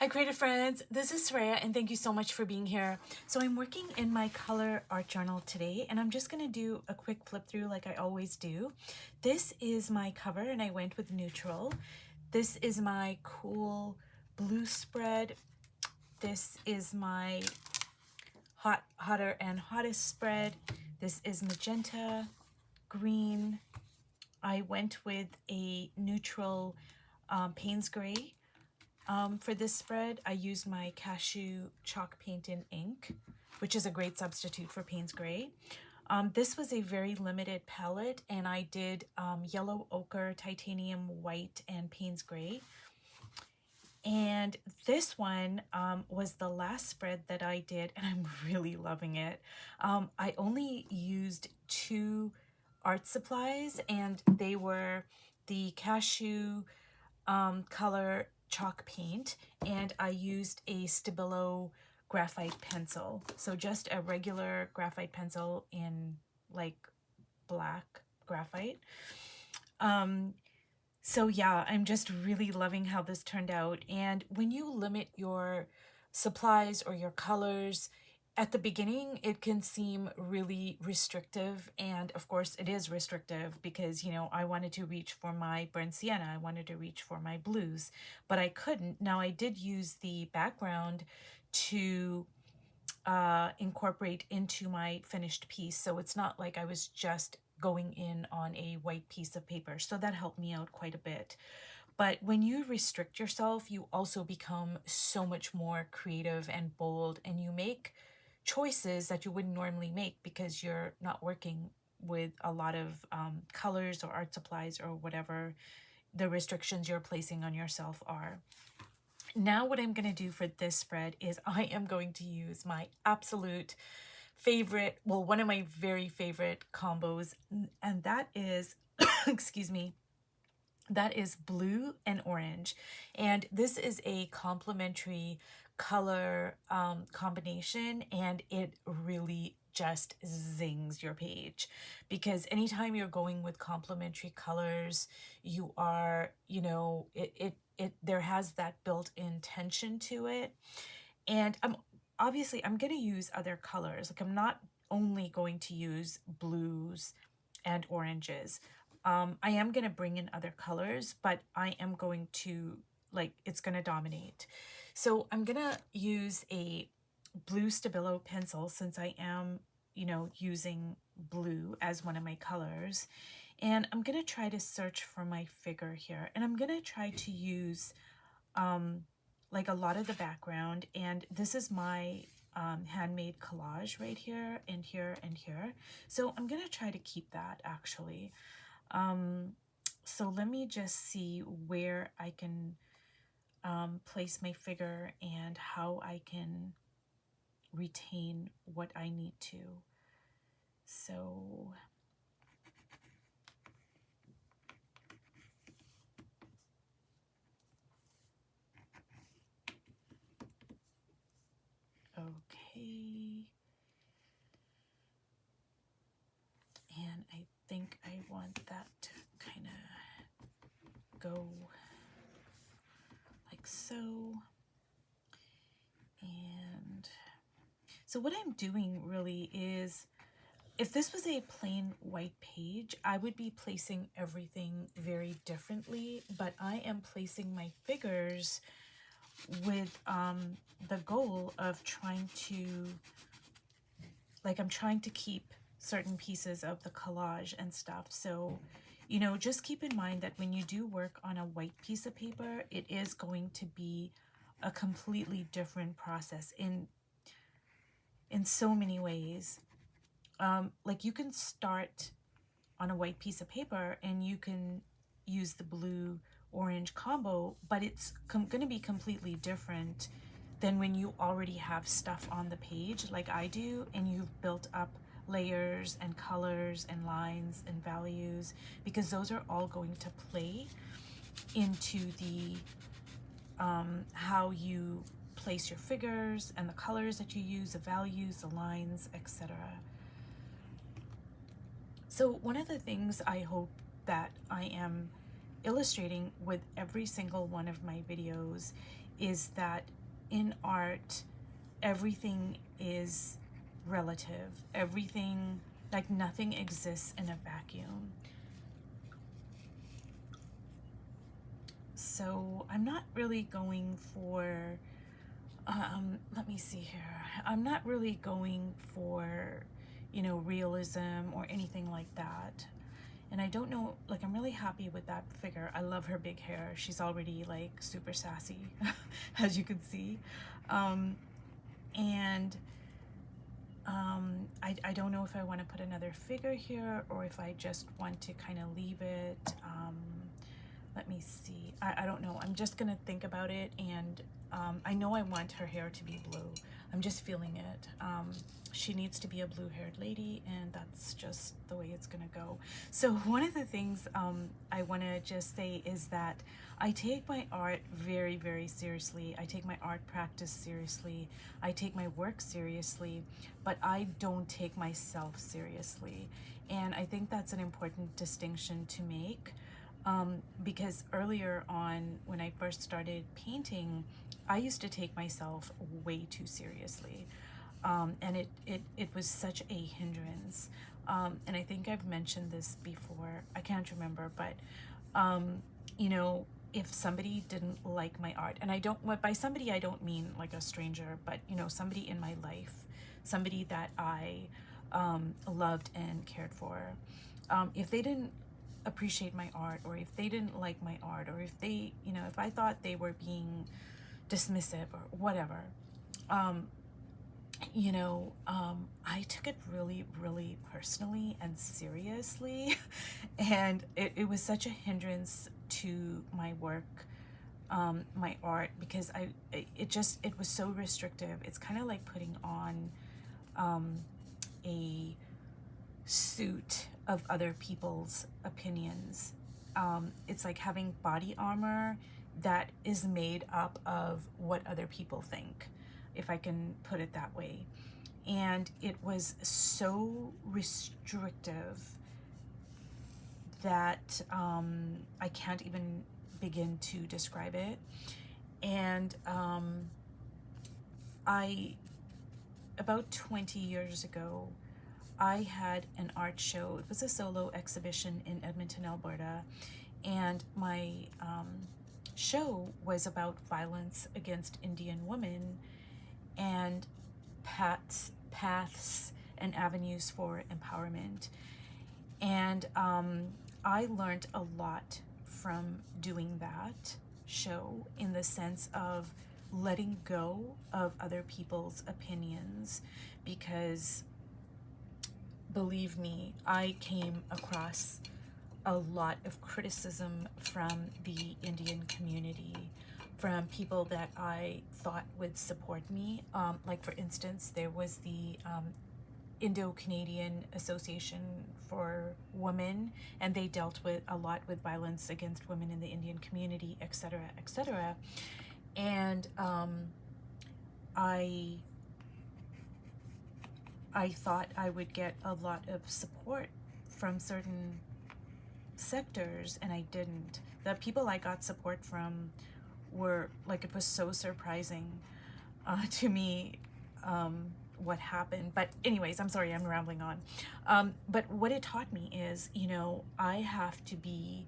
Hi creative friends, this is Soraya and thank you so much for being here. So I'm working in my color art journal today and I'm just going to do a quick flip through like I always do. This is my cover and I went with neutral. This is my cool blue spread. This is my hotter and hottest spread. This is magenta, green. I went with a neutral Payne's Gray. For this spread, I used my Cashew Chalk Paint in ink, which is a great substitute for Payne's Gray. This was a very limited palette, and I did yellow ochre, titanium white, and Payne's Gray. And this one was the last spread that I did, and I'm really loving it. I only used 2 art supplies, and they were the Cashew color chalk paint, and I used a Stabilo graphite pencil. So just a regular graphite pencil in like black graphite. So yeah, I'm just really loving how this turned out. And when you limit your supplies or your colors, at the beginning, it can seem really restrictive. And of course, it is restrictive because, you know, I wanted to reach for my burnt sienna. I wanted to reach for my blues, but I couldn't. Now, I did use the background to incorporate into my finished piece. So it's not like I was just going in on a white piece of paper. So that helped me out quite a bit. But when you restrict yourself, you also become so much more creative and bold, and you make choices that you wouldn't normally make because you're not working with a lot of colors or art supplies or whatever the restrictions you're placing on yourself are. Now what I'm going to do for this spread is I am going to use my absolute favorite, well, one of my very favorite combos, and that is, excuse me, that is blue and orange. And this is a complementary color combination, and it really just zings your page, because anytime you're going with complementary colors, you are, you know, it there has that built-in tension to it. And I'm going to use other colors. Like, I'm not only going to use blues and oranges. I am going to bring in other colors, but I am going to, like, it's going to dominate. So I'm going to use a blue Stabilo pencil since I am, you know, using blue as one of my colors. And I'm going to try to search for my figure here. And I'm going to try to use like a lot of the background. And this is my handmade collage right here and here and here. So I'm going to try to keep that actually. So let me just see where I can place my figure and how I can retain what I need to. So okay, and I think I want that to kind of go like so. And so what I'm doing really is, if this was a plain white page, I would be placing everything very differently, but I am placing my figures with the goal of trying to, like, I'm trying to keep certain pieces of the collage and stuff. So, you know, just keep in mind that when you do work on a white piece of paper, it is going to be a completely different process in so many ways. Like, you can start on a white piece of paper and you can use the blue orange combo, but it's going to be completely different than when you already have stuff on the page like I do, and you've built up layers and colors and lines and values, because those are all going to play into the how you place your figures and the colors that you use, the values, the lines, etc. So one of the things I hope that I am illustrating with every single one of my videos is that in art, everything is relative. Everything, like nothing exists in a vacuum. So I'm not really going for, let me see here. I'm not really going for, you know, realism or anything like that. And I don't know, like, I'm really happy with that figure. I love her big hair. She's already like super sassy, as you can see. Um, and I don't know if I want to put another figure here or if I just want to kind of leave it. Let me see. I don't know. I'm just going to think about it. And I know I want her hair to be blue. I'm just feeling it. She needs to be a blue-haired lady, and that's just the way it's going to go. So one of the things I want to just say is that I take my art very, very seriously. I take my art practice seriously. I take my work seriously, but I don't take myself seriously. And I think that's an important distinction to make. Because earlier on, when I first started painting, I used to take myself way too seriously. And it was such a hindrance. And I think I've mentioned this before. I can't remember, but, you know, if somebody didn't like my art, and I don't, by somebody, I don't mean like a stranger, but, you know, somebody in my life, somebody that I loved and cared for, if they didn't appreciate my art, or if they didn't like my art, or if they, you know, if I thought they were being dismissive or whatever, you know, I took it really, really personally and seriously. And it was such a hindrance to my work, my art, because it was so restrictive. It's kind of like putting on a suit of other people's opinions. It's like having body armor that is made up of what other people think, if I can put it that way. And it was so restrictive that I can't even begin to describe it. And about 20 years ago, I had an art show. It was a solo exhibition in Edmonton, Alberta, and my show was about violence against Indian women and paths and avenues for empowerment. And I learned a lot from doing that show, in the sense of letting go of other people's opinions, because believe me, I came across a lot of criticism from the Indian community, from people that I thought would support me. Like, for instance, there was the Indo-Canadian Association for Women, and they dealt with a lot with violence against women in the Indian community, etc., etc. And I thought I would get a lot of support from certain sectors, and I didn't. The people I got support from were like, it was so surprising to me what happened. But anyways, I'm sorry, I'm rambling on. But what it taught me is, you know, I have to be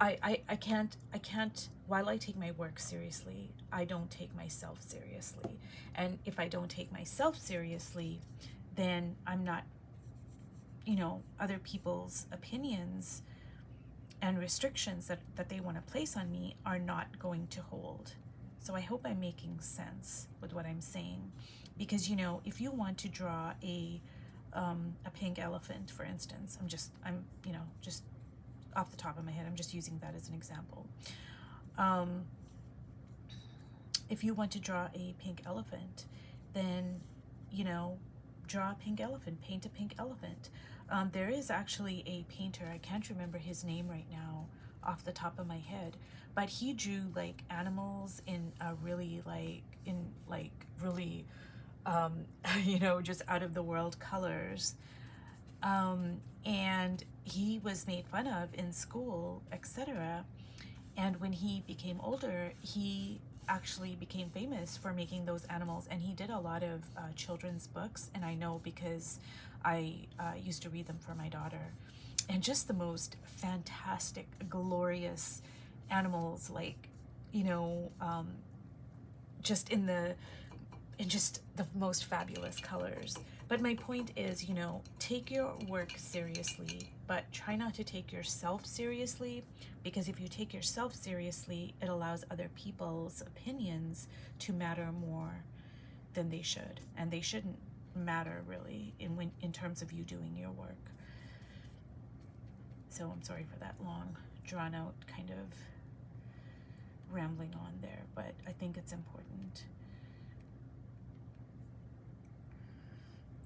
I can't, while I take my work seriously, I don't take myself seriously. And if I don't take myself seriously, then I'm not, you know, other people's opinions and restrictions that they want to place on me are not going to hold. So I hope I'm making sense with what I'm saying. Because, you know, if you want to draw a pink elephant, for instance, I'm you know, just off the top of my head, I'm just using that as an example. If you want to draw a pink elephant, then, you know, draw a pink elephant, paint a pink elephant. There is actually a painter, I can't remember his name right now off the top of my head, but he drew like animals in a really really you know, just out of the world colors. And he was made fun of in school, etc. And when he became older, he actually became famous for making those animals, and he did a lot of children's books, and I know because I used to read them for my daughter. And just the most fantastic, glorious animals, like, you know, just in just the most fabulous colors. But my point is, you know, take your work seriously, but try not to take yourself seriously, because if you take yourself seriously, it allows other people's opinions to matter more than they should, and they shouldn't matter really in terms of you doing your work. So I'm sorry for that long, drawn out kind of rambling on there, but I think it's important.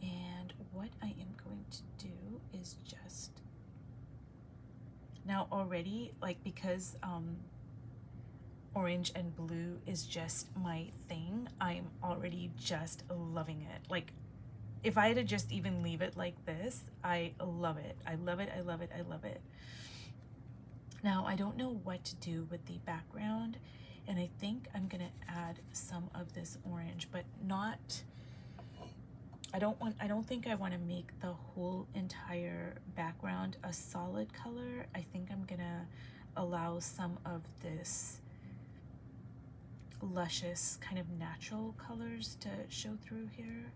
And what I am going to do is just now already, like, because orange and blue is just my thing, I'm already just loving it. Like, if I had to just even leave it like this, I love it. I love it. I love it. I love it. Now, I don't know what to do with the background, and I think I'm gonna add some of this orange, but not, I don't think I want to make the whole entire background a solid color. I think I'm gonna allow some of this luscious kind of natural colors to show through here.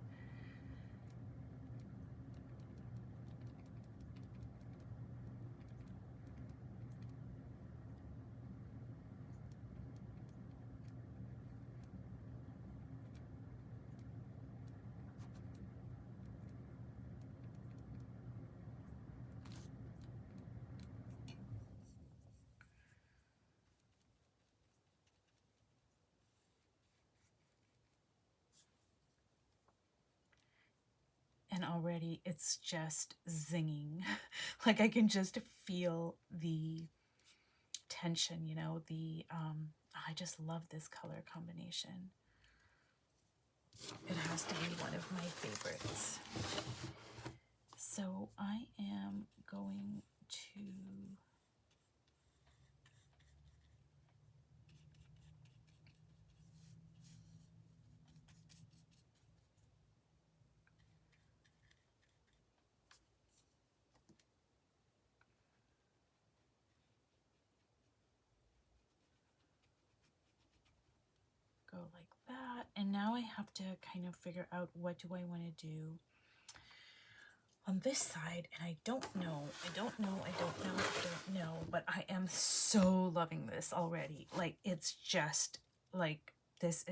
And already it's just zinging. Like, I can just feel the tension, you know, I just love this color combination. It has to be one of my favorites. So I am going to go like that. And now I have to kind of figure out, what do I want to do on this side? And I don't know, but I am so loving this already. Like, it's just like, this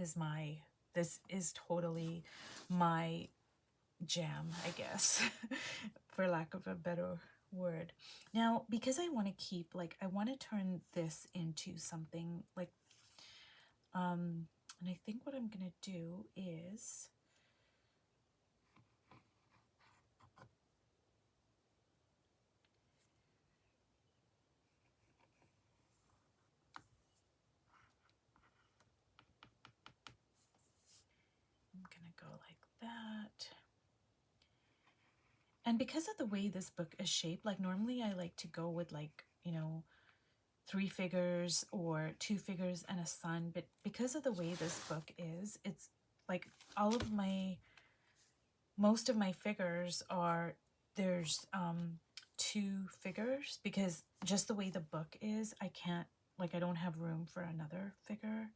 is totally my jam, I guess, for lack of a better word. Now, because I want to keep, like, I want to turn this into something like, and I think what I'm gonna do is I'm gonna go like that. And because of the way this book is shaped, like, normally I like to go with, like, you know, 3 figures or 2 figures and a sun, but because of the way this book is, it's like most of my figures are, there's 2 figures, because just the way the book is, I can't, like, I don't have room for another figure.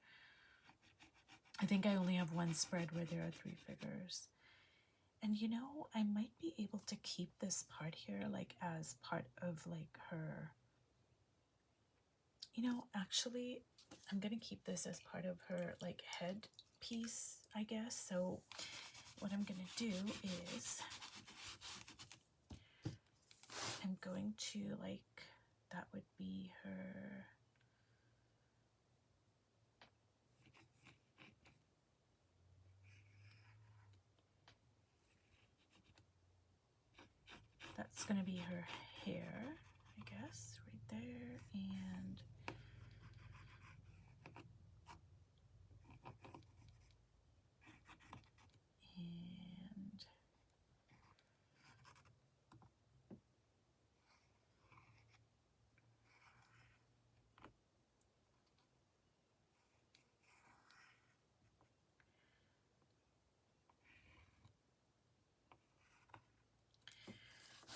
I think I only have one spread where there are 3 figures. And, you know, I might be able to keep this part here, like, as part of, like, her, you know, actually, I'm gonna keep this as part of her, like, head piece, I guess. So what I'm gonna do is I'm going to, like, that would be her, that's gonna be her hair, I guess, right there. And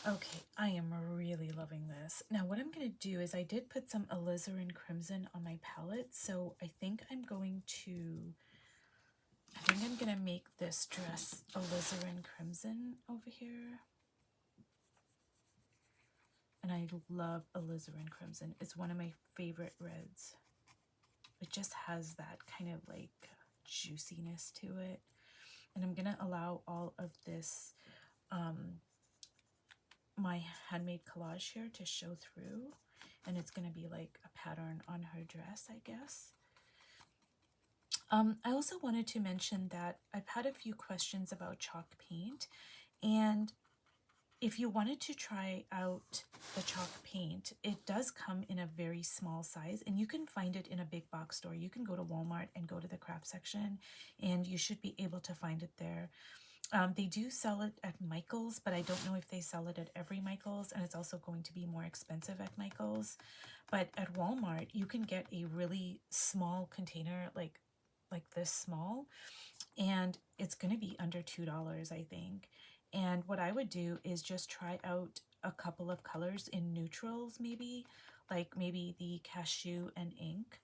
Okay, I am really loving this. Now what I'm going to do is I did put some alizarin crimson on my palette, so I think I'm going to make this dress alizarin crimson over here. And I love alizarin crimson. It's one of my favorite reds. It just has that kind of like juiciness to it. And I'm gonna allow all of this, my handmade collage here to show through. And it's gonna be like a pattern on her dress, I guess. I also wanted to mention that I've had a few questions about chalk paint, and if you wanted to try out the chalk paint, it does come in a very small size, and you can find it in a big box store. You can go to Walmart and go to the craft section, and you should be able to find it there. They do sell it at Michael's, but I don't know if they sell it at every Michael's, and it's also going to be more expensive at Michael's. But at Walmart, you can get a really small container, like this small, and it's going to be under $2, I think. And what I would do is just try out a couple of colors in neutrals, maybe like maybe the cashew and ink,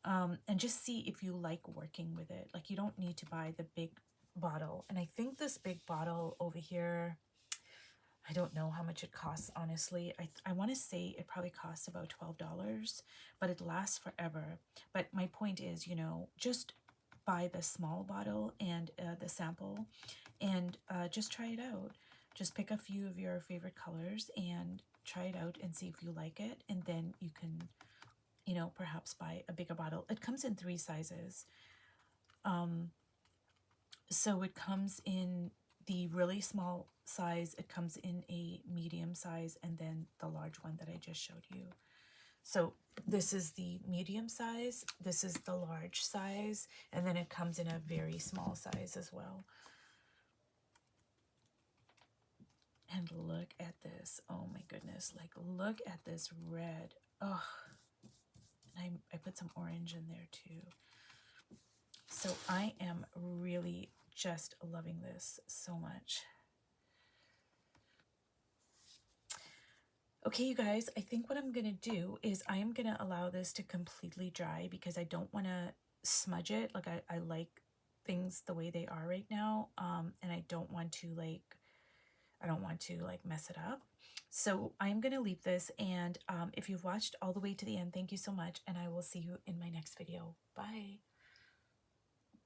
and just see if you like working with it. Like, you don't need to buy the big bottle. And I think this big bottle over here, I don't know how much it costs, honestly. I want to say it probably costs about $12, but it lasts forever. But my point is, just buy the small bottle and the sample, and just try it out. Just pick a few of your favorite colors and try it out and see if you like it. And then you can, perhaps buy a bigger bottle. It comes in 3 sizes. So it comes in the really small size, it comes in a medium size, and then the large one that I just showed you. So this is the medium size, this is the large size, and then it comes in a very small size as well. And look at this. Oh my goodness. Like, look at this red. Oh, and I put some orange in there too. So I am really just loving this so much. Okay, you guys, I think what I'm going to do is I am going to allow this to completely dry because I don't want to smudge it. Like, I like things the way they are right now, and I don't want to mess it up. So I'm going to leave this, and if you've watched all the way to the end, thank you so much, and I will see you in my next video. Bye.